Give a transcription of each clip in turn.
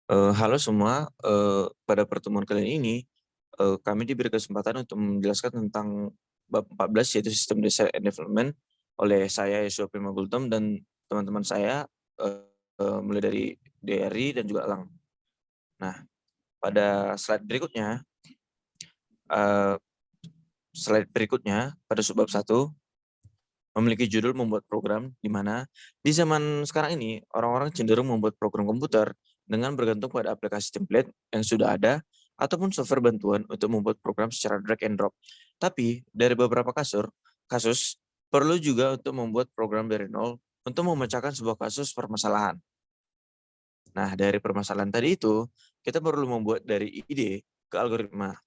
Halo semua, pada pertemuan kali ini, kami diberi kesempatan untuk menjelaskan tentang bab 14 yaitu Sistem Design and Development oleh saya Yosua Primagultom dan teman-teman saya, eee mulai dari Dery dan juga Elang. Nah, pada eee, slide berikutnya pada subbab 1 memiliki judul membuat program, di mana di zaman sekarang ini orang-orang cenderung membuat program komputer dengan bergantung pada aplikasi template yang sudah ada ataupun software bantuan untuk membuat program secara drag and drop. Tapi dari beberapa kasus perlu juga untuk membuat program dari nol untuk memecahkan sebuah kasus permasalahan. Nah, dari permasalahan tadi itu, kita perlu membuat dari ide ke algoritma.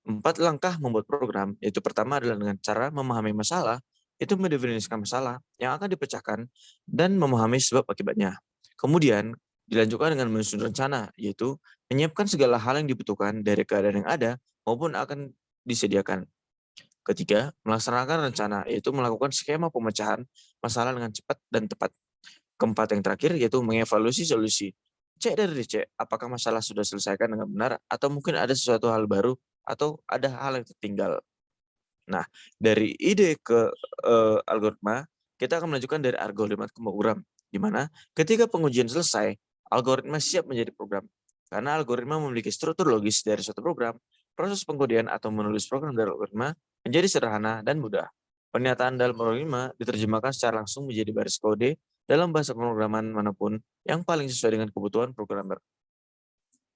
4 langkah membuat program, yaitu pertama adalah dengan cara memahami masalah, itu mendefinisikan masalah yang akan dipecahkan dan memahami sebab akibatnya. Kemudian, dilanjutkan dengan menyusun rencana, yaitu menyiapkan segala hal yang dibutuhkan dari keadaan yang ada maupun akan disediakan. Ketiga, melaksanakan rencana, yaitu melakukan skema pemecahan masalah dengan cepat dan tepat. Keempat yang terakhir, yaitu mengevaluasi solusi. Cek dan dicek apakah masalah sudah selesaikan dengan benar atau mungkin ada sesuatu hal baru atau ada hal yang tertinggal. Nah, dari ide ke, algoritma, kita akan melanjutkan dari algoritma ke program, di mana ketika pengujian selesai, algoritma siap menjadi program. Karena algoritma memiliki struktur logis dari suatu program, proses pengkodean atau menulis program dari algoritma menjadi sederhana dan mudah. Pernyataan dalam algoritma diterjemahkan secara langsung menjadi baris kode dalam bahasa pemrograman manapun yang paling sesuai dengan kebutuhan programmer.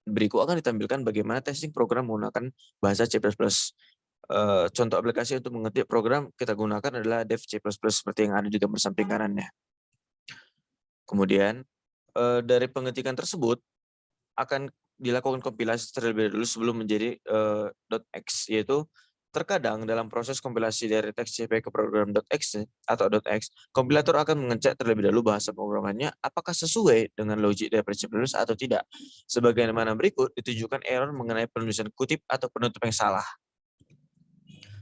Berikut akan ditampilkan bagaimana testing program menggunakan bahasa C++. Contoh aplikasi untuk mengetik program kita gunakan adalah dev C++ seperti yang ada di gambar samping kanannya. Kemudian, dari pengetikan tersebut akan dilakukan kompilasi terlebih dahulu sebelum menjadi, .x, yaitu terkadang dalam proses kompilasi dari teks CP ke program .exe atau .x, kompilator akan mengecek terlebih dahulu bahasa pemrogramannya apakah sesuai dengan logik dari C++ atau tidak. Sebagaimana berikut ditunjukkan error mengenai penulisan kutip atau penutup yang salah.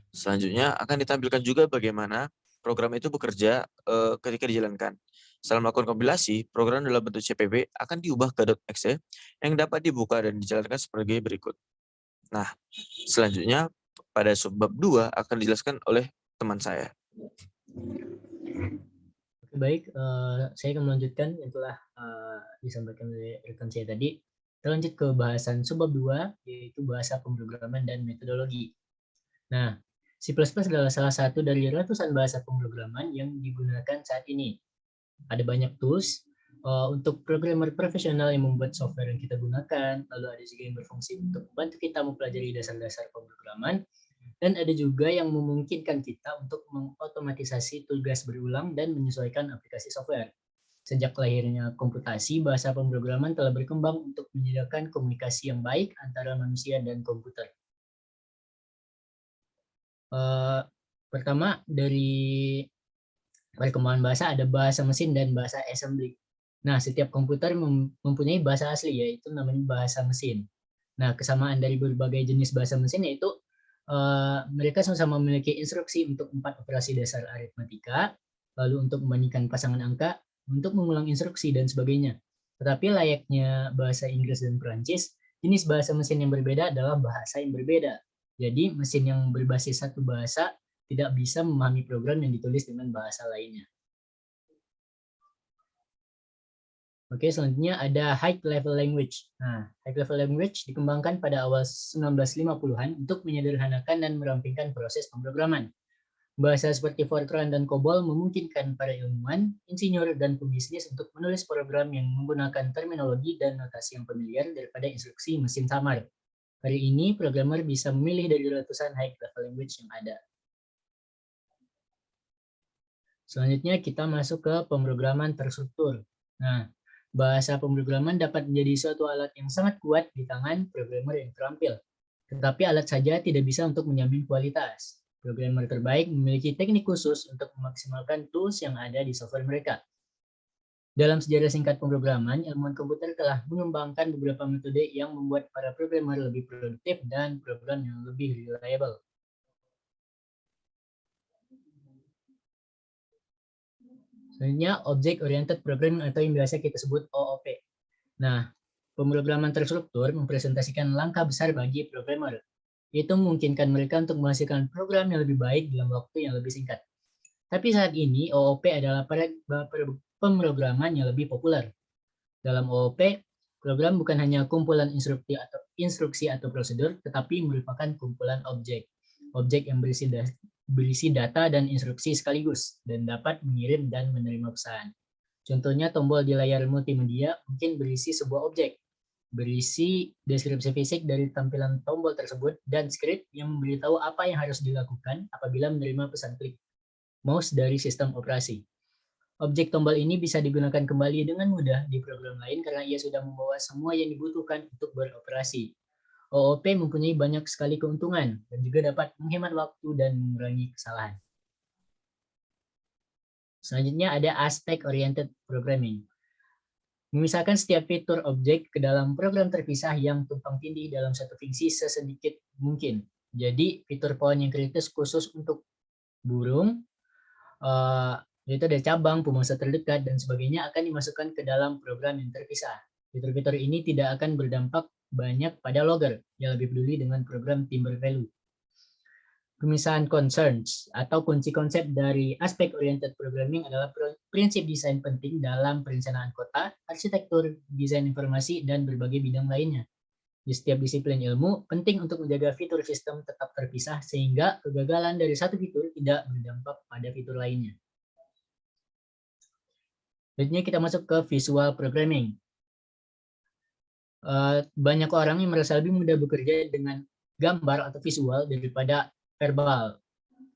Selanjutnya akan ditampilkan juga bagaimana program itu bekerja, ketika dijalankan. Setelah melakukan kompilasi, program dalam bentuk CPP akan diubah ke .exe yang dapat dibuka dan dijalankan sebagai berikut. Nah, selanjutnya pada subbab 2 akan dijelaskan oleh teman saya. Baik, saya akan melanjutkan yang telah disampaikan oleh rekan saya tadi. Kita lanjut ke bahasan subbab 2, yaitu bahasa pemrograman dan metodologi. Nah, C++ adalah salah satu dari ratusan bahasa pemrograman yang digunakan saat ini. Ada banyak tools untuk programmer profesional yang membuat software yang kita gunakan, lalu ada juga yang berfungsi untuk membantu kita mempelajari dasar-dasar pemrograman, dan ada juga yang memungkinkan kita untuk mengotomatisasi tugas berulang dan menyesuaikan aplikasi software. Sejak lahirnya komputasi, bahasa pemrograman telah berkembang untuk menyediakan komunikasi yang baik antara manusia dan komputer. Pertama, dari perkembangan bahasa ada bahasa mesin dan bahasa assembly. Nah, setiap komputer mempunyai bahasa asli, yaitu namanya bahasa mesin. Nah, kesamaan dari berbagai jenis bahasa mesin yaitu mereka sama-sama memiliki instruksi untuk 4 operasi dasar aritmatika, lalu untuk membandingkan pasangan angka, untuk mengulang instruksi, dan sebagainya. Tetapi layaknya bahasa Inggris dan Perancis, jenis bahasa mesin yang berbeda adalah bahasa yang berbeda. Jadi, mesin yang berbasis satu bahasa tidak bisa memahami program yang ditulis dengan bahasa lainnya. Oke, selanjutnya ada high level language. Nah, high level language dikembangkan pada awal 1950-an untuk menyederhanakan dan merampingkan proses pemrograman. Bahasa seperti Fortran dan COBOL memungkinkan para ilmuwan, insinyur, dan pebisnis untuk menulis program yang menggunakan terminologi dan notasi yang familiar daripada instruksi mesin samar. Hari ini, programmer bisa memilih dari ratusan high level language yang ada. Selanjutnya kita masuk ke pemrograman terstruktur. Nah, bahasa pemrograman dapat menjadi suatu alat yang sangat kuat di tangan programmer yang terampil. Tetapi alat saja tidak bisa untuk menjamin kualitas. Programmer terbaik memiliki teknik khusus untuk memaksimalkan tools yang ada di software mereka. Dalam sejarah singkat pemrograman, ilmuwan komputer telah mengembangkan beberapa metode yang membuat para programmer lebih produktif dan program yang lebih reliable. Selanjutnya, Object Oriented Programming atau yang biasa kita sebut OOP. Nah, Pemrograman terstruktur mempresentasikan langkah besar bagi programmer. Itu memungkinkan mereka untuk menghasilkan program yang lebih baik dalam waktu yang lebih singkat. Tapi saat ini OOP adalah pemrograman yang lebih populer. Dalam OOP, program bukan hanya kumpulan instruksi atau prosedur, tetapi merupakan kumpulan objek. Objek yang berisi data dan instruksi sekaligus dan dapat mengirim dan menerima pesan. Contohnya tombol di layar multimedia mungkin berisi sebuah objek, berisi deskripsi fisik dari tampilan tombol tersebut dan script yang memberitahu apa yang harus dilakukan apabila menerima pesan klik mouse dari sistem operasi. Objek tombol ini bisa digunakan kembali dengan mudah di program lain karena ia sudah membawa semua yang dibutuhkan untuk beroperasi. OOP mempunyai banyak sekali keuntungan dan juga dapat menghemat waktu dan mengurangi kesalahan. Selanjutnya ada aspect oriented programming. Memisahkan setiap fitur objek ke dalam program terpisah yang tumpang tindih dalam satu fungsi sesedikit mungkin. Jadi fitur pohon yang kritis khusus untuk burung, yaitu ada cabang, pemangsa terdekat, dan sebagainya akan dimasukkan ke dalam program yang terpisah. Fitur-fitur ini tidak akan berdampak banyak pada logger yang lebih peduli dengan program timber value. Pemisahan concerns atau kunci konsep dari aspek oriented programming adalah prinsip desain penting dalam perencanaan kota, arsitektur, desain informasi, dan berbagai bidang lainnya. Di setiap disiplin ilmu, penting untuk menjaga fitur sistem tetap terpisah sehingga kegagalan dari satu fitur tidak berdampak pada fitur lainnya. Selanjutnya kita masuk ke visual programming. Banyak orang yang merasa lebih mudah bekerja dengan gambar atau visual daripada verbal.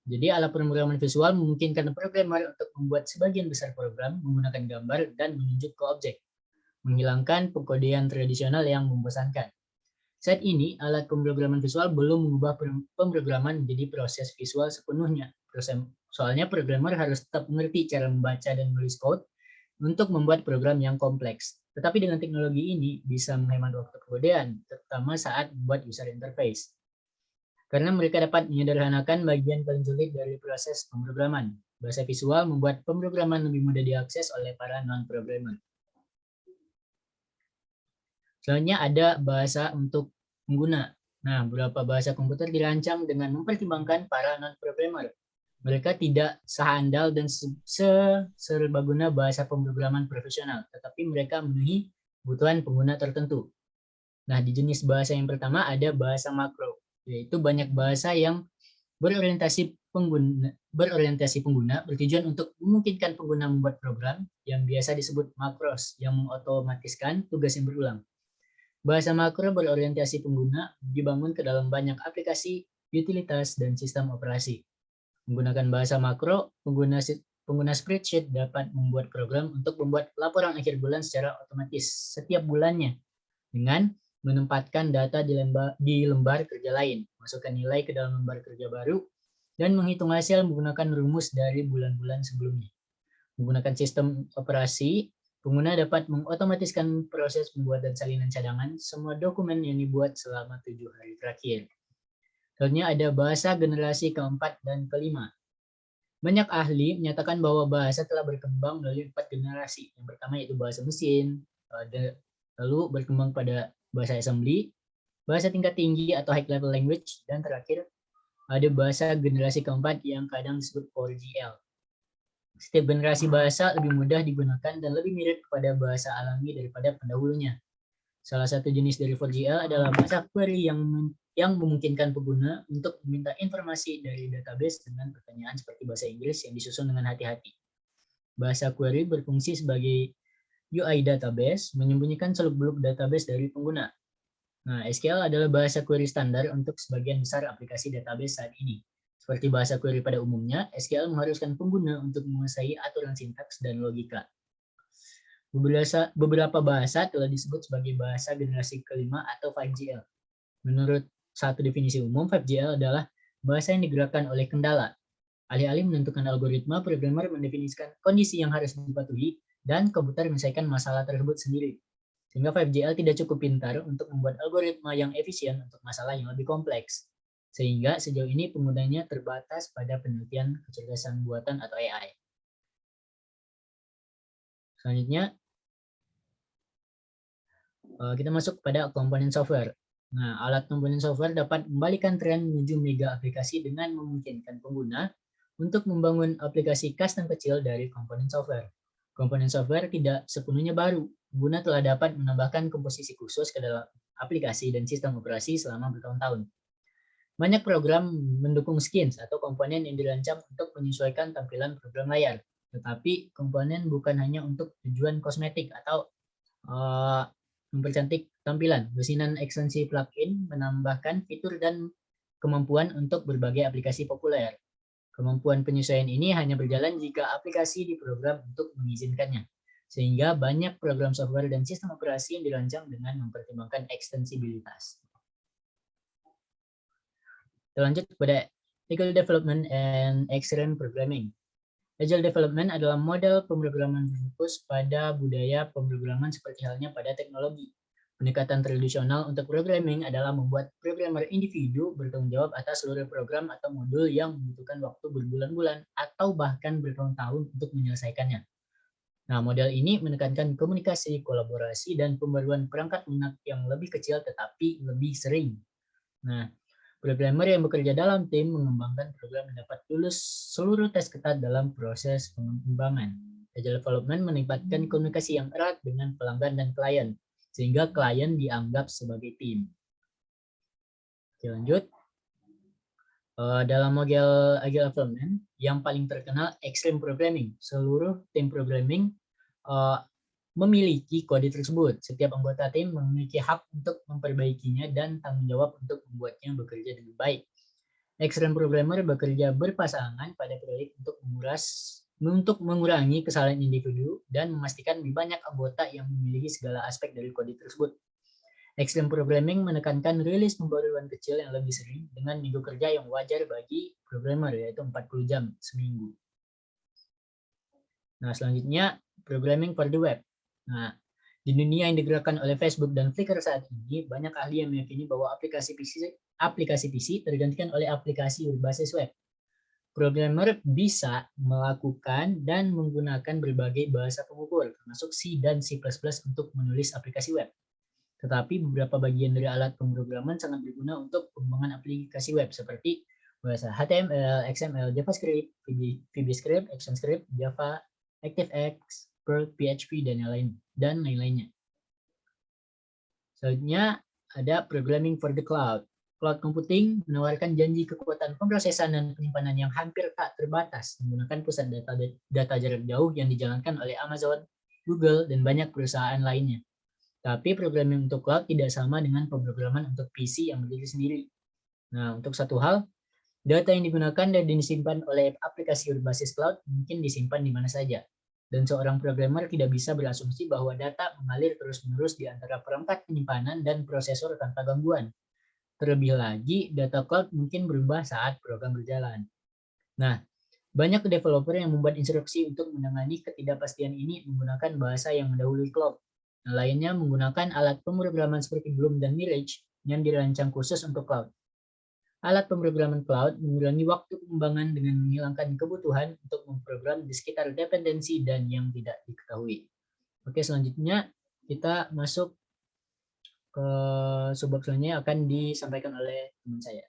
Jadi alat pemrograman visual memungkinkan programmer untuk membuat sebagian besar program menggunakan gambar dan menunjuk ke objek, menghilangkan pengkodean tradisional yang membosankan. Saat ini, alat pemrograman visual belum mengubah pemrograman menjadi proses visual sepenuhnya. Soalnya programmer harus tetap mengerti cara membaca dan menulis code untuk membuat program yang kompleks. Tetapi dengan teknologi ini bisa menghemat waktu pengkodean, terutama saat membuat user interface. Karena mereka dapat menyederhanakan bagian paling sulit dari proses pemrograman. Bahasa visual membuat pemrograman lebih mudah diakses oleh para non-programmer. Selanjutnya ada bahasa untuk pengguna. Nah, beberapa bahasa komputer dirancang dengan mempertimbangkan para non-programmer. Mereka tidak sehandal dan serbaguna bahasa pemrograman profesional, tetapi mereka memenuhi kebutuhan pengguna tertentu. Nah, di jenis bahasa yang pertama ada bahasa makro, yaitu banyak bahasa yang berorientasi pengguna bertujuan untuk memungkinkan pengguna membuat program yang biasa disebut makros yang mengotomatiskan tugas yang berulang. Bahasa makro berorientasi pengguna dibangun ke dalam banyak aplikasi, utilitas, dan sistem operasi. Menggunakan bahasa makro, pengguna spreadsheet dapat membuat program untuk membuat laporan akhir bulan secara otomatis setiap bulannya dengan menempatkan data di lembar kerja lain, masukkan nilai ke dalam lembar kerja baru, dan menghitung hasil menggunakan rumus dari bulan-bulan sebelumnya. Menggunakan sistem operasi, pengguna dapat mengotomatiskan proses pembuatan salinan cadangan semua dokumen yang dibuat selama 7 hari terakhir. Selanjutnya ada bahasa generasi keempat dan kelima. Banyak ahli menyatakan bahwa bahasa telah berkembang melalui 4 generasi. Yang pertama yaitu bahasa mesin, lalu berkembang pada bahasa assembly, bahasa tingkat tinggi atau high level language, dan terakhir ada bahasa generasi keempat yang kadang disebut 4GL. Setiap generasi bahasa lebih mudah digunakan dan lebih mirip kepada bahasa alami daripada pendahulunya. Salah satu jenis dari 4GL adalah bahasa query yang memungkinkan pengguna untuk meminta informasi dari database dengan pertanyaan seperti bahasa Inggris yang disusun dengan hati-hati. Bahasa query berfungsi sebagai UI database, menyembunyikan seluk-beluk database dari pengguna. Nah, SQL adalah bahasa query standar untuk sebagian besar aplikasi database saat ini. Seperti bahasa query pada umumnya, SQL mengharuskan pengguna untuk menguasai aturan sintaks dan logika. Beberapa bahasa telah disebut sebagai bahasa generasi kelima atau 5GL. Menurut satu definisi umum, 5GL adalah bahasa yang digerakkan oleh kendala. Alih-alih menentukan algoritma, programmer mendefinisikan kondisi yang harus dipatuhi dan komputer menyelesaikan masalah tersebut sendiri. Sehingga 5GL tidak cukup pintar untuk membuat algoritma yang efisien untuk masalah yang lebih kompleks. Sehingga sejauh ini penggunanya terbatas pada penelitian kecerdasan buatan atau AI. Selanjutnya, Kita masuk kepada komponen software. Nah, alat komponen software dapat membalikan tren menuju mega aplikasi dengan memungkinkan pengguna untuk membangun aplikasi custom kecil dari komponen software. Komponen software tidak sepenuhnya baru. Pengguna telah dapat menambahkan komposisi khusus ke dalam aplikasi dan sistem operasi selama bertahun-tahun. Banyak program mendukung skins atau komponen yang dirancang untuk menyesuaikan tampilan program layar. Tetapi komponen bukan hanya untuk tujuan kosmetik atau mempercantik tampilan. Lusinan ekstensi plugin menambahkan fitur dan kemampuan untuk berbagai aplikasi populer. Kemampuan penyesuaian ini hanya berjalan jika aplikasi diprogram untuk mengizinkannya. Sehingga banyak program software dan sistem operasi yang dirancang dengan mempertimbangkan ekstensibilitas. Kita lanjut kepada Agile Development and Extreme Programming. Agile Development adalah model pemrograman berfokus pada budaya pemrograman seperti halnya pada teknologi. Pendekatan tradisional untuk programming adalah membuat programmer individu bertanggung jawab atas seluruh program atau modul yang membutuhkan waktu berbulan-bulan atau bahkan bertahun-tahun untuk menyelesaikannya. Nah, model ini menekankan komunikasi, kolaborasi, dan pembaruan perangkat lunak yang lebih kecil tetapi lebih sering. Nah, programmer yang bekerja dalam tim mengembangkan program yang dapat lulus seluruh tes ketat dalam proses pengembangan. Agile Development meningkatkan komunikasi yang erat dengan pelanggan dan klien, sehingga klien dianggap sebagai tim. Oke, lanjut. Dalam model Agile Development, yang paling terkenal Extreme Programming. Seluruh tim programming memiliki kode tersebut. Setiap anggota tim memiliki hak untuk memperbaikinya dan tanggung jawab untuk membuatnya bekerja dengan baik. Extreme programmer bekerja berpasangan pada proyek untuk mengurangi kesalahan individu dan memastikan lebih banyak anggota yang memiliki segala aspek dari kode tersebut. Extreme programming menekankan rilis pembaruan kecil yang lebih sering dengan minggu kerja yang wajar bagi programmer, yaitu 40 jam seminggu. Nah, selanjutnya programming for the web. Nah, di dunia yang digerakkan oleh Facebook dan Flickr saat ini, banyak ahli yang meyakini bahwa aplikasi PC tergantikan oleh aplikasi berbasis web. Programmer bisa melakukan dan menggunakan berbagai bahasa pengukur, termasuk C dan C++ untuk menulis aplikasi web. Tetapi beberapa bagian dari alat pemrograman sangat berguna untuk pengembangan aplikasi web, seperti bahasa HTML, XML, JavaScript, VBScript, ActionScript, Java, ActiveX, Perl, PHP, dan lain-lainnya. Selanjutnya ada Programming for the Cloud. Cloud computing menawarkan janji kekuatan pemrosesan dan penyimpanan yang hampir tak terbatas menggunakan pusat data jarak jauh yang dijalankan oleh Amazon, Google, dan banyak perusahaan lainnya. Tapi programming untuk cloud tidak sama dengan pemrograman untuk PC yang berdiri sendiri. Nah, untuk satu hal, data yang digunakan dan disimpan oleh aplikasi berbasis cloud mungkin disimpan di mana saja. Dan seorang programmer tidak bisa berasumsi bahwa data mengalir terus-menerus di antara perangkat penyimpanan dan prosesor tanpa gangguan. Terlebih lagi, data cloud mungkin berubah saat program berjalan. Nah, banyak developer yang membuat instruksi untuk menangani ketidakpastian ini menggunakan bahasa yang mendahului cloud. Yang lainnya menggunakan alat pemrograman seperti Bloom dan Mirage yang dirancang khusus untuk cloud. Alat pemrograman cloud mengurangi waktu pengembangan dengan menghilangkan kebutuhan untuk memprogram di sekitar dependensi dan yang tidak diketahui. Oke, selanjutnya kita masuk ke subbab selanjutnya akan disampaikan oleh teman saya.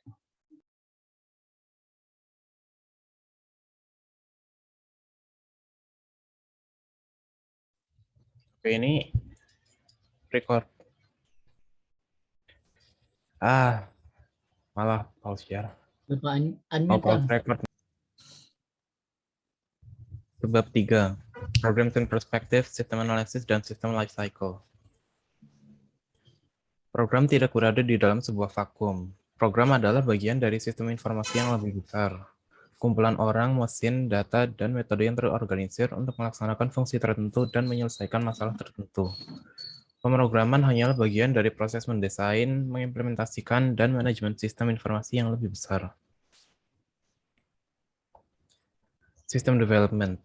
Oke, ini record. Malah pause share. Lupa unmute Pause kan? record. Bab 3. Program and Perspective, System Analysis, dan System Lifecycle. Program tidak berada di dalam sebuah vakum. Program adalah bagian dari sistem informasi yang lebih besar. Kumpulan orang, mesin, data, dan metode yang terorganisir untuk melaksanakan fungsi tertentu dan menyelesaikan masalah tertentu. Pemrograman hanyalah bagian dari proses mendesain, mengimplementasikan, dan manajemen sistem informasi yang lebih besar. System Development.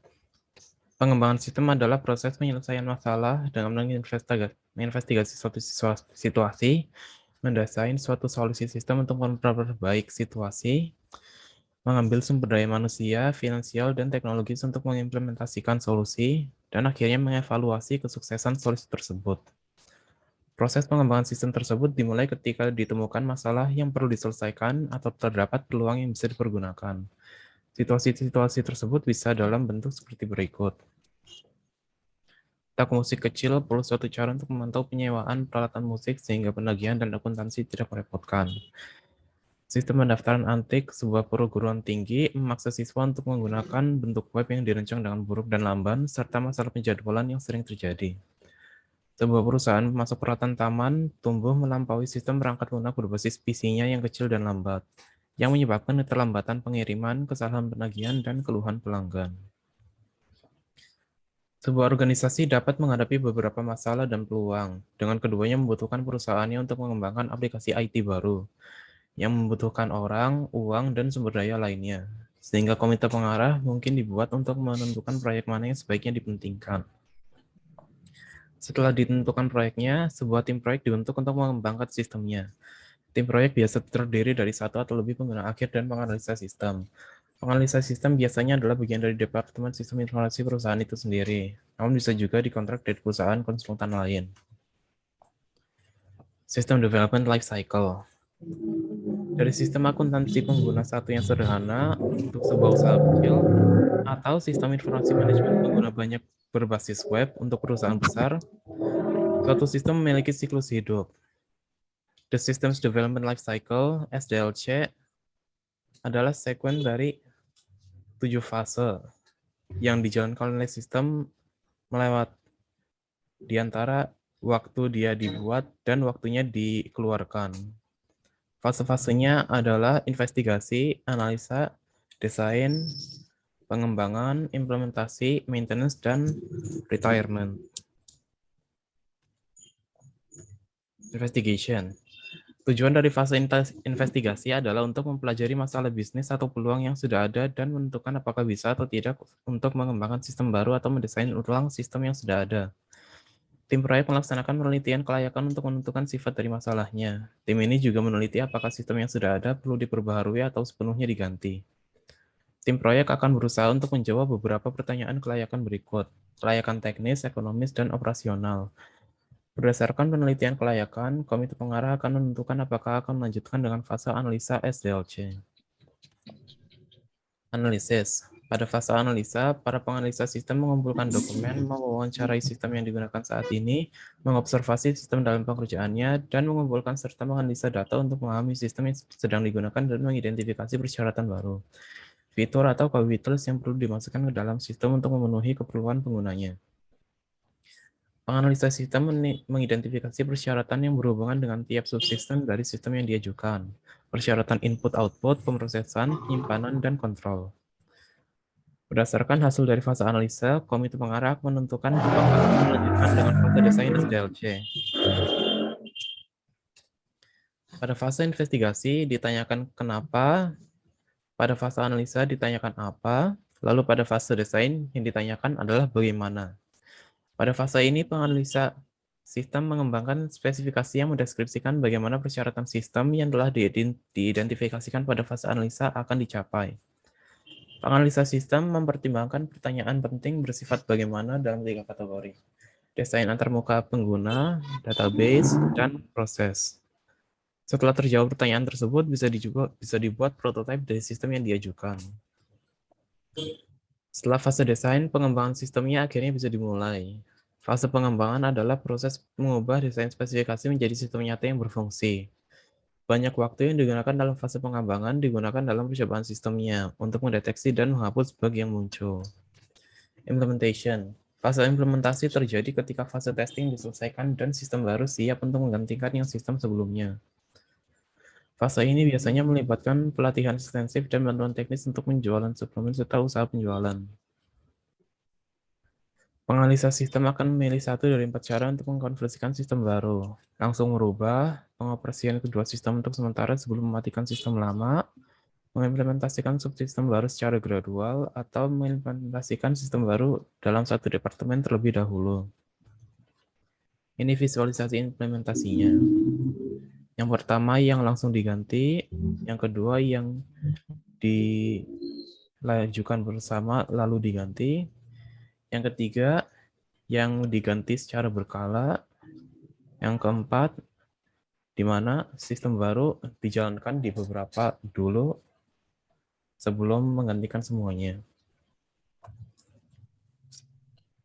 Pengembangan sistem adalah proses penyelesaian masalah dengan menginvestigasi suatu situasi, mendesain suatu solusi sistem untuk memperbaiki situasi, mengambil sumber daya manusia, finansial, dan teknologis untuk mengimplementasikan solusi, dan akhirnya mengevaluasi kesuksesan solusi tersebut. Proses pengembangan sistem tersebut dimulai ketika ditemukan masalah yang perlu diselesaikan atau terdapat peluang yang bisa dipergunakan. Situasi-situasi tersebut bisa dalam bentuk seperti berikut. Tak musik kecil perlu suatu cara untuk memantau penyewaan peralatan musik sehingga penagihan dan akuntansi tidak merepotkan. Sistem pendaftaran antik, sebuah perguruan tinggi, memaksa siswa untuk menggunakan bentuk web yang dirancang dengan buruk dan lamban, serta masalah penjadwalan yang sering terjadi. Sebuah perusahaan pemasok peralatan taman tumbuh melampaui sistem perangkat lunak berbasis PC-nya yang kecil dan lambat, yang menyebabkan keterlambatan pengiriman, kesalahan penagihan, dan keluhan pelanggan. Sebuah organisasi dapat menghadapi beberapa masalah dan peluang, dengan keduanya membutuhkan perusahaannya untuk mengembangkan aplikasi IT baru, yang membutuhkan orang, uang, dan sumber daya lainnya, sehingga komite pengarah mungkin dibuat untuk menentukan proyek mana yang sebaiknya dipentingkan. Setelah ditentukan proyeknya, sebuah tim proyek dibentuk untuk mengembangkan sistemnya. Tim proyek biasa terdiri dari satu atau lebih pengguna akhir dan penganalisa sistem. Penganalisa sistem biasanya adalah bagian dari Departemen Sistem Informasi perusahaan itu sendiri, namun bisa juga dikontrak dari perusahaan konsultan lain. Sistem Development Life Cycle. Dari sistem akuntansi pengguna satu yang sederhana untuk sebuah usaha kecil, atau sistem informasi manajemen pengguna banyak berbasis web untuk perusahaan besar, suatu sistem memiliki siklus hidup. The Systems Development Life Cycle, SDLC, adalah sekuen dari 7 fase yang dijalankan oleh sistem melewat di antara waktu dia dibuat dan waktunya dikeluarkan. Fase-fasenya adalah investigasi, analisa, desain, pengembangan, implementasi, maintenance, dan retirement. Investigation. Tujuan dari fase investigasi adalah untuk mempelajari masalah bisnis atau peluang yang sudah ada dan menentukan apakah bisa atau tidak untuk mengembangkan sistem baru atau mendesain ulang sistem yang sudah ada. Tim proyek melaksanakan penelitian kelayakan untuk menentukan sifat dari masalahnya. Tim ini juga meneliti apakah sistem yang sudah ada perlu diperbaharui atau sepenuhnya diganti. Tim proyek akan berusaha untuk menjawab beberapa pertanyaan kelayakan berikut: kelayakan teknis, ekonomis, dan operasional. Berdasarkan penelitian kelayakan, komite pengarah akan menentukan apakah akan melanjutkan dengan fase analisa SDLC. Analisis. Pada fase analisa, para penganalisa sistem mengumpulkan dokumen, mewawancarai sistem yang digunakan saat ini, mengobservasi sistem dalam pengerjaannya, dan mengumpulkan serta menganalisa data untuk memahami sistem yang sedang digunakan dan mengidentifikasi persyaratan baru, fitur atau capabilities yang perlu dimasukkan ke dalam sistem untuk memenuhi keperluan penggunanya. Penganalisa sistem mengidentifikasi persyaratan yang berhubungan dengan tiap subsistem dari sistem yang diajukan, persyaratan input-output, pemrosesan, penyimpanan, dan kontrol. Berdasarkan hasil dari fase analisa, komite pengarah menentukan apakah akan melanjutkan dengan fase desain SDLC. Pada fase investigasi ditanyakan kenapa, pada fase analisa ditanyakan apa, lalu pada fase desain yang ditanyakan adalah bagaimana. Pada fase ini, penganalisa sistem mengembangkan spesifikasi yang mendeskripsikan bagaimana persyaratan sistem yang telah diidentifikasikan pada fase analisa akan dicapai. Penganalisa sistem mempertimbangkan pertanyaan penting bersifat bagaimana dalam 3 kategori: desain antarmuka pengguna, database, dan proses. Setelah terjawab pertanyaan tersebut, bisa dibuat prototipe dari sistem yang diajukan. Setelah fase desain, pengembangan sistemnya akhirnya bisa dimulai. Fase pengembangan adalah proses mengubah desain spesifikasi menjadi sistem nyata yang berfungsi. Banyak waktu yang digunakan dalam fase pengembangan digunakan dalam percobaan sistemnya untuk mendeteksi dan menghapus bug yang muncul. Implementation. Fase implementasi terjadi ketika fase testing diselesaikan dan sistem baru siap untuk menggantikan yang sistem sebelumnya. Fase ini biasanya melibatkan pelatihan ekstensif dan bantuan teknis untuk penjualan suplemen serta usaha penjualan. Penganalisa sistem akan memilih satu dari 4 cara untuk mengkonversikan sistem baru. Langsung merubah, pengoperasian kedua sistem untuk sementara sebelum mematikan sistem lama, mengimplementasikan subsistem baru secara gradual, atau mengimplementasikan sistem baru dalam satu departemen terlebih dahulu. Ini visualisasi implementasinya. Yang pertama yang langsung diganti, yang kedua yang dilajukan bersama lalu diganti, yang ketiga yang diganti secara berkala, Yang keempat, di mana sistem baru dijalankan di beberapa dulu sebelum menggantikan semuanya.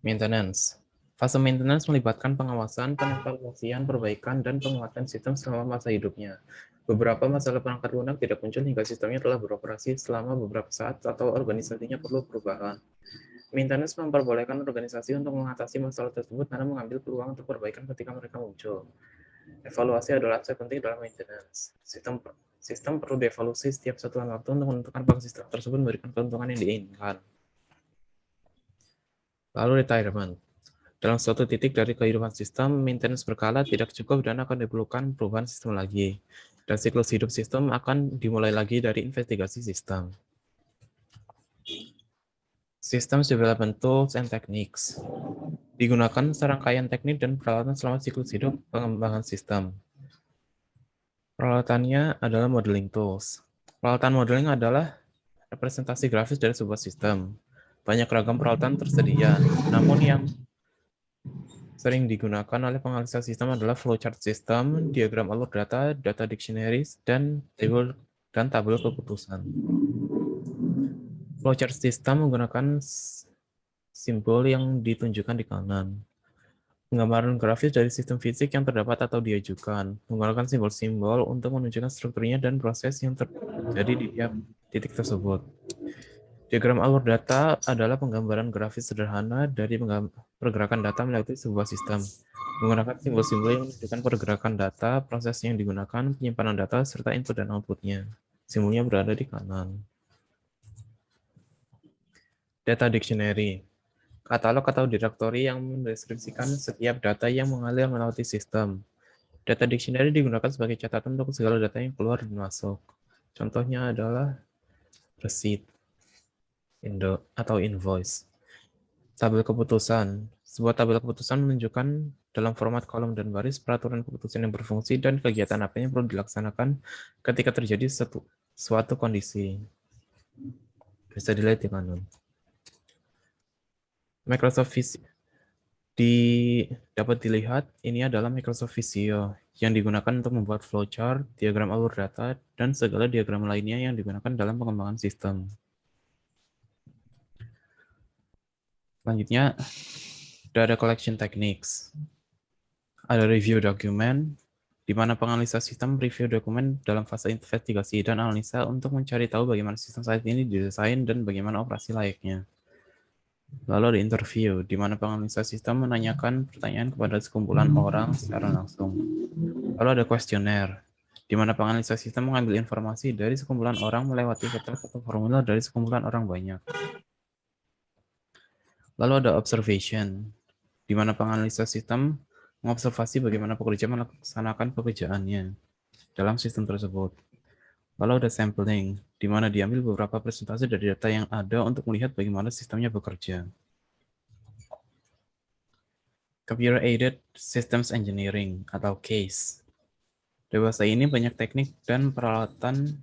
Maintenance. Fase maintenance melibatkan pengawasan, pengevaluasian, perbaikan, dan penguatan sistem selama masa hidupnya. Beberapa masalah perangkat lunak tidak muncul hingga sistemnya telah beroperasi selama beberapa saat atau organisasinya perlu perubahan. Maintenance memperbolehkan organisasi untuk mengatasi masalah tersebut karena mengambil peluang untuk perbaikan ketika mereka muncul. Evaluasi adalah aspek penting dalam maintenance. Sistem perlu dievaluasi setiap satuan waktu untuk menentukan apakah sistem tersebut memberikan keuntungan yang diinginkan. Lalu retirement. Dalam suatu titik dari kehidupan sistem, maintenance berkala tidak cukup dan akan diperlukan perubahan sistem lagi. Dan siklus hidup sistem akan dimulai lagi dari investigasi sistem. Systems Development Tools and Techniques. Digunakan serangkaian teknik dan peralatan selama siklus hidup pengembangan sistem. Peralatannya adalah modeling tools. Peralatan modeling adalah representasi grafis dari sebuah sistem. Banyak ragam peralatan tersedia, namun yang sering digunakan oleh penganalisa sistem adalah flowchart system, diagram alur data, data dictionaries, dan tabel keputusan. Flowchart system menggunakan simbol yang ditunjukkan di kanan. Penggambaran grafis dari sistem fisik yang terdapat atau diajukan, menggunakan simbol-simbol untuk menunjukkan strukturnya dan proses yang terjadi di tiap titik tersebut. Diagram alur data adalah penggambaran grafis sederhana dari pergerakan data melewati sebuah sistem. Menggunakan simbol-simbol yang menunjukkan pergerakan data, proses yang digunakan, penyimpanan data, serta input dan outputnya. Simbolnya berada di kanan. Data Dictionary. Katalog atau direktori yang mendeskripsikan setiap data yang mengalir melewati sistem. Data Dictionary digunakan sebagai catatan untuk segala data yang keluar dan masuk. Contohnya adalah receipt atau invoice. Tabel keputusan. Sebuah tabel keputusan menunjukkan dalam format kolom dan baris peraturan keputusan yang berfungsi dan kegiatan apa yang perlu dilaksanakan ketika terjadi suatu kondisi. Bisa dilihat di kanan. Microsoft Visio. Dapat dilihat, ini adalah Microsoft Visio yang digunakan untuk membuat flowchart, diagram alur data, dan segala diagram lainnya yang digunakan dalam pengembangan sistem. Selanjutnya, data collection techniques. Ada review document, di mana penganalisa sistem review dokumen dalam fase investigasi dan analisa untuk mencari tahu bagaimana sistem saat ini didesain dan bagaimana operasi layaknya. Lalu ada interview, di mana penganalisa sistem menanyakan pertanyaan kepada sekumpulan orang secara langsung. Lalu ada questionnaire, di mana penganalisa sistem mengambil informasi dari sekumpulan orang melewati kertas atau formulir dari sekumpulan orang banyak. Lalu ada observation, di mana penganalisa sistem mengobservasi bagaimana pekerja melaksanakan pekerjaannya dalam sistem tersebut. Lalu ada sampling, di mana diambil beberapa presentasi dari data yang ada untuk melihat bagaimana sistemnya bekerja. Computer Aided Systems Engineering atau CASE. Dewasa ini banyak teknik dan peralatan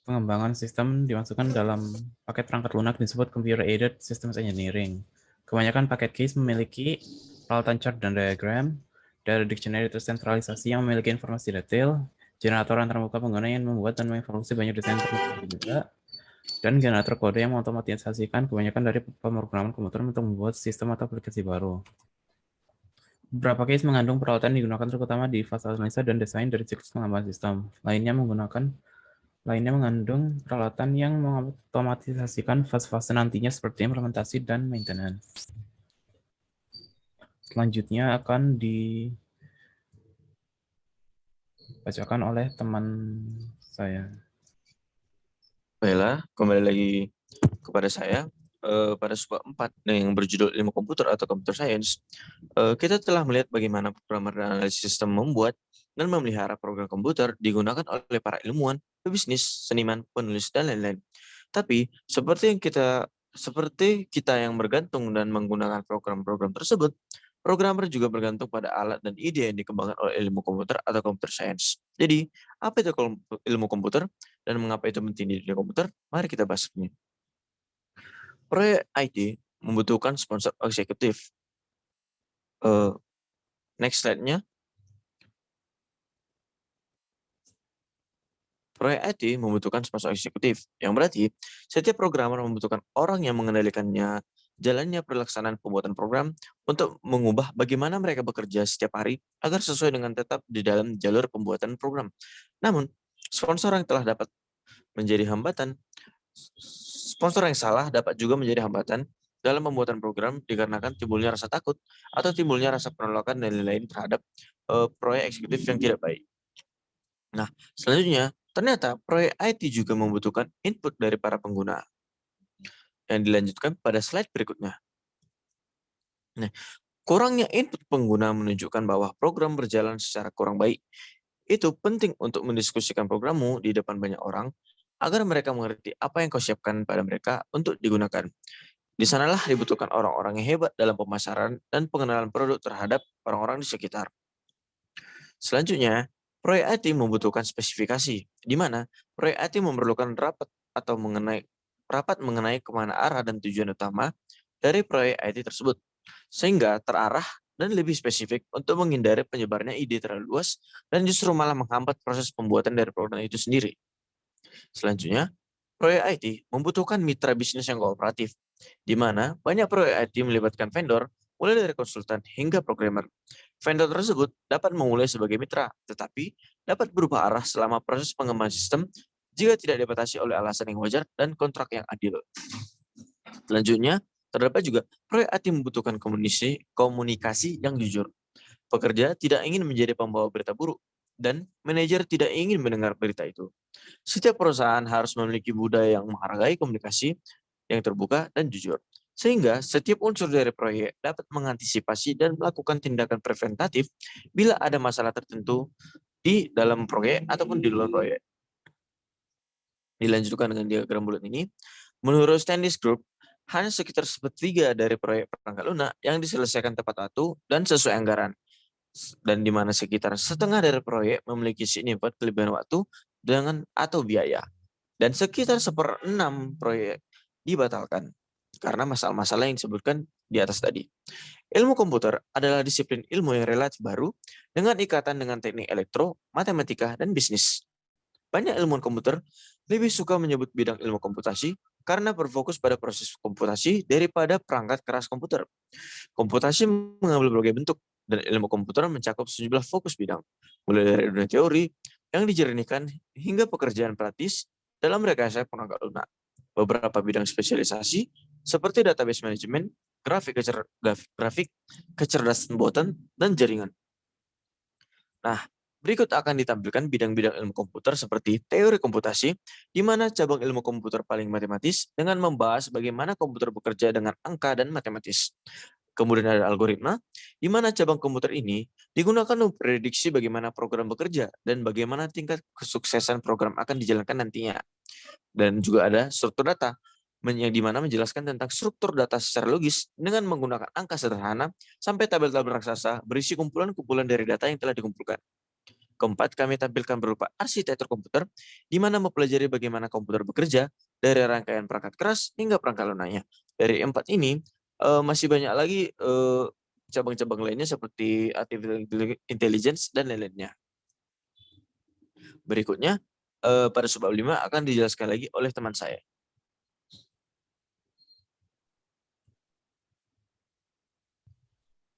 pengembangan sistem dimasukkan dalam paket perangkat lunak disebut Computer Aided Systems Engineering. Kebanyakan paket CASE memiliki peralatan chart dan diagram, data dictionary tersentralisasi yang memiliki informasi detail, generator antarmuka pengguna yang membuat dan mengevaluasi banyak desain juga, dan generator kode yang mengotomatisasikan kebanyakan dari pemrograman komputer untuk membuat sistem atau aplikasi baru. Beberapa case mengandung peralatan digunakan terutama di fase analisa dan desain dari siklus pengembangan sistem. Lainnya mengandung peralatan yang mengotomatisasikan fase-fase nantinya seperti implementasi dan maintenance. Selanjutnya akan dibacakan oleh teman saya. Baiklah, kembali lagi kepada saya. Pada subbab 4 yang berjudul ilmu komputer atau computer science, kita telah melihat bagaimana programmer dan analisis sistem membuat dan memelihara program komputer digunakan oleh para ilmuwan, pebisnis, seniman, penulis, dan lain-lain. Tapi seperti kita yang bergantung dan menggunakan program-program tersebut, programmer juga bergantung pada alat dan ide yang dikembangkan oleh ilmu komputer atau computer science. Jadi, apa itu ilmu komputer dan mengapa itu penting di dunia komputer? Mari kita bahas ini. Proyek IT membutuhkan sponsor eksekutif. Next slide-nya. Proyek IT membutuhkan sponsor eksekutif, yang berarti setiap programmer membutuhkan orang yang mengendalikannya, jalannya pelaksanaan pembuatan program untuk mengubah bagaimana mereka bekerja setiap hari agar sesuai dengan tetap di dalam jalur pembuatan program. Namun, sponsor yang telah dapat menjadi hambatan, sponsor yang salah dapat juga menjadi hambatan dalam pembuatan program dikarenakan timbulnya rasa takut atau timbulnya rasa penolakan dan lain-lain terhadap proyek eksekutif yang tidak baik. Nah, selanjutnya, ternyata proyek IT juga membutuhkan input dari para pengguna. Yang dilanjutkan pada slide berikutnya. Nah, kurangnya input pengguna menunjukkan bahwa program berjalan secara kurang baik. Itu penting untuk mendiskusikan programmu di depan banyak orang agar mereka mengerti apa yang kau siapkan pada mereka untuk digunakan. Di sanalah dibutuhkan orang-orang yang hebat dalam pemasaran dan pengenalan produk terhadap orang-orang di sekitar. Selanjutnya, proyek IT membutuhkan spesifikasi, di mana proyek IT memerlukan rapat mengenai kemana arah dan tujuan utama dari proyek IT tersebut, sehingga terarah dan lebih spesifik untuk menghindari penyebarnya ide terlalu luas dan justru malah menghambat proses pembuatan dari program itu sendiri. Selanjutnya, proyek IT membutuhkan mitra bisnis yang kooperatif, di mana banyak proyek IT melibatkan vendor, mulai dari konsultan hingga programmer. Vendor tersebut dapat memulai sebagai mitra, tetapi dapat berubah arah selama proses pengembangan sistem jika tidak dibatasi oleh alasan yang wajar dan kontrak yang adil. Selanjutnya, terdapat juga proyek IT membutuhkan komunikasi yang jujur. Pekerja tidak ingin menjadi pembawa berita buruk, dan manajer tidak ingin mendengar berita itu. Setiap perusahaan harus memiliki budaya yang menghargai komunikasi yang terbuka dan jujur. Sehingga setiap unsur dari proyek dapat mengantisipasi dan melakukan tindakan preventatif bila ada masalah tertentu di dalam proyek ataupun di luar proyek. Dilanjutkan dengan diagram bulat ini, menurut Standish Group, hanya sekitar sepertiga dari proyek perangkat lunak yang diselesaikan tepat waktu dan sesuai anggaran. Dan di mana sekitar setengah dari proyek memiliki signifikan kelebihan waktu dengan atau biaya. Dan sekitar 1/6 proyek dibatalkan karena masalah-masalah yang disebutkan di atas tadi. Ilmu komputer adalah disiplin ilmu yang relatif baru dengan ikatan dengan teknik elektro, matematika, dan bisnis. Banyak ilmuwan komputer lebih suka menyebut bidang ilmu komputasi karena berfokus pada proses komputasi daripada perangkat keras komputer. Komputasi mengambil berbagai bentuk, dan ilmu komputer mencakup sejumlah fokus bidang, mulai dari dunia teori yang dijernihkan hingga pekerjaan praktis dalam rekayasa perangkat lunak. Beberapa bidang spesialisasi seperti database management, grafik, kecerdasan buatan, dan jaringan. Nah, berikut akan ditampilkan bidang-bidang ilmu komputer seperti teori komputasi, di mana cabang ilmu komputer paling matematis dengan membahas bagaimana komputer bekerja dengan angka dan matematis. Kemudian ada algoritma, di mana cabang komputer ini digunakan untuk memprediksi bagaimana program bekerja dan bagaimana tingkat kesuksesan program akan dijalankan nantinya. Dan juga ada struktur data, yang di mana menjelaskan tentang struktur data secara logis dengan menggunakan angka sederhana sampai tabel-tabel raksasa berisi kumpulan-kumpulan dari data yang telah dikumpulkan. Keempat, kami tampilkan berupa arsitektur komputer, di mana mempelajari bagaimana komputer bekerja dari rangkaian perangkat keras hingga perangkat lunaknya. Dari empat ini, masih banyak lagi cabang-cabang lainnya seperti artificial intelligence dan lain-lainnya. Berikutnya, pada subbab 5 akan dijelaskan lagi oleh teman saya.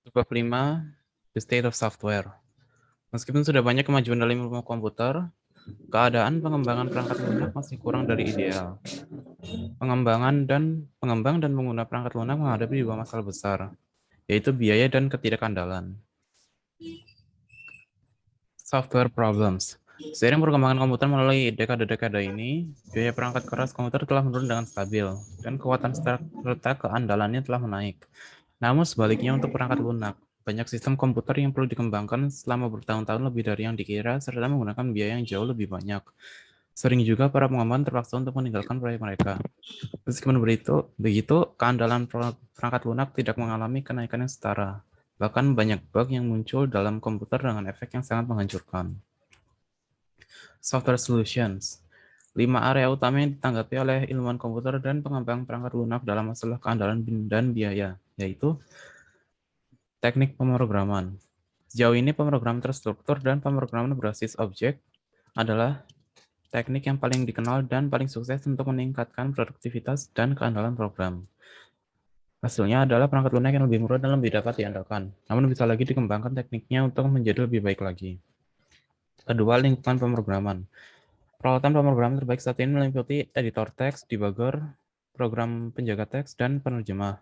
Subbab 5, The State of Software. Meskipun sudah banyak kemajuan dalam ilmu komputer, keadaan pengembangan perangkat lunak masih kurang dari ideal. Pengembang dan pengguna perangkat lunak menghadapi dua masalah besar, yaitu biaya dan ketidakandalan. Software problems. Seiring perkembangan komputer melalui dekade-dekade ini, biaya perangkat keras komputer telah menurun dengan stabil, dan kekuatan serta keandalannya telah menaik. Namun sebaliknya untuk perangkat lunak, banyak sistem komputer yang perlu dikembangkan selama bertahun-tahun lebih dari yang dikira, serta menggunakan biaya yang jauh lebih banyak. Sering juga para pengembang terpaksa untuk meninggalkan proyek mereka. Meskipun begitu, keandalan perangkat lunak tidak mengalami kenaikan yang setara. Bahkan banyak bug yang muncul dalam komputer dengan efek yang sangat menghancurkan. Software solutions. 5 area utama yang ditanggapi oleh ilmuwan komputer dan pengembang perangkat lunak dalam masalah keandalan dan biaya, yaitu teknik pemrograman. Sejauh ini pemrograman terstruktur dan pemrograman berbasis objek adalah teknik yang paling dikenal dan paling sukses untuk meningkatkan produktivitas dan keandalan program. Hasilnya adalah perangkat lunak yang lebih murah dan lebih dapat diandalkan. Namun bisa lagi dikembangkan tekniknya untuk menjadi lebih baik lagi. Kedua, lingkungan pemrograman. Peralatan pemrograman terbaik saat ini meliputi editor teks, debugger, program penjaga teks, dan penerjemah.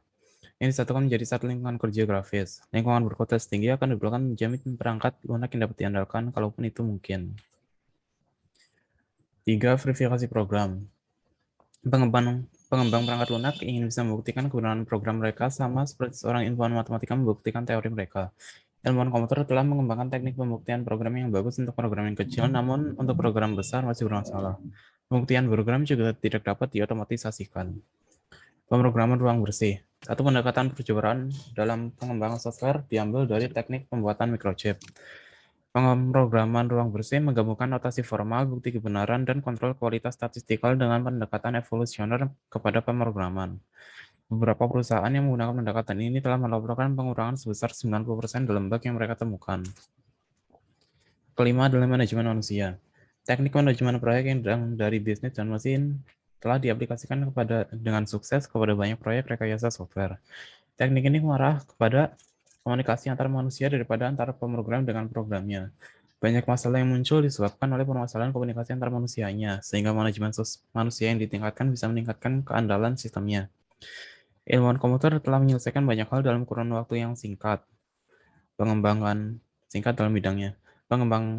Yang disatukan menjadi satu lingkungan kerja grafis. Lingkungan berkualitas tinggi akan diperlukan menjamin perangkat lunak yang dapat diandalkan kalaupun itu mungkin. 3. Verifikasi program. Pengembang perangkat lunak ingin bisa membuktikan kebenaran program mereka sama seperti seorang ilmuwan matematika membuktikan teori mereka. Ilmuwan komputer telah mengembangkan teknik pembuktian program yang bagus untuk program yang kecil, namun untuk program besar masih bermasalah. Pembuktian program juga tidak dapat diotomatisasikan. Pemrograman ruang bersih. Satu pendekatan percobaan dalam pengembangan software diambil dari teknik pembuatan microchip. Pemrograman ruang bersih menggabungkan notasi formal, bukti kebenaran, dan kontrol kualitas statistikal dengan pendekatan evolusioner kepada pemrograman. Beberapa perusahaan yang menggunakan pendekatan ini telah melaporkan pengurangan sebesar 90% dalam bug yang mereka temukan. Kelima adalah manajemen manusia. Teknik manajemen proyek yang dari bisnis dan mesin telah diaplikasikan dengan sukses kepada banyak proyek rekayasa software. Teknik ini mengarah kepada komunikasi antar manusia daripada antara pemrogram dengan programnya. Banyak masalah yang muncul disebabkan oleh permasalahan komunikasi antar manusianya, sehingga manajemen manusia yang ditingkatkan bisa meningkatkan keandalan sistemnya. Ilmuwan komputer telah menyelesaikan banyak hal dalam kurun waktu yang singkat. Pengembangan singkat dalam bidangnya. Pengembangan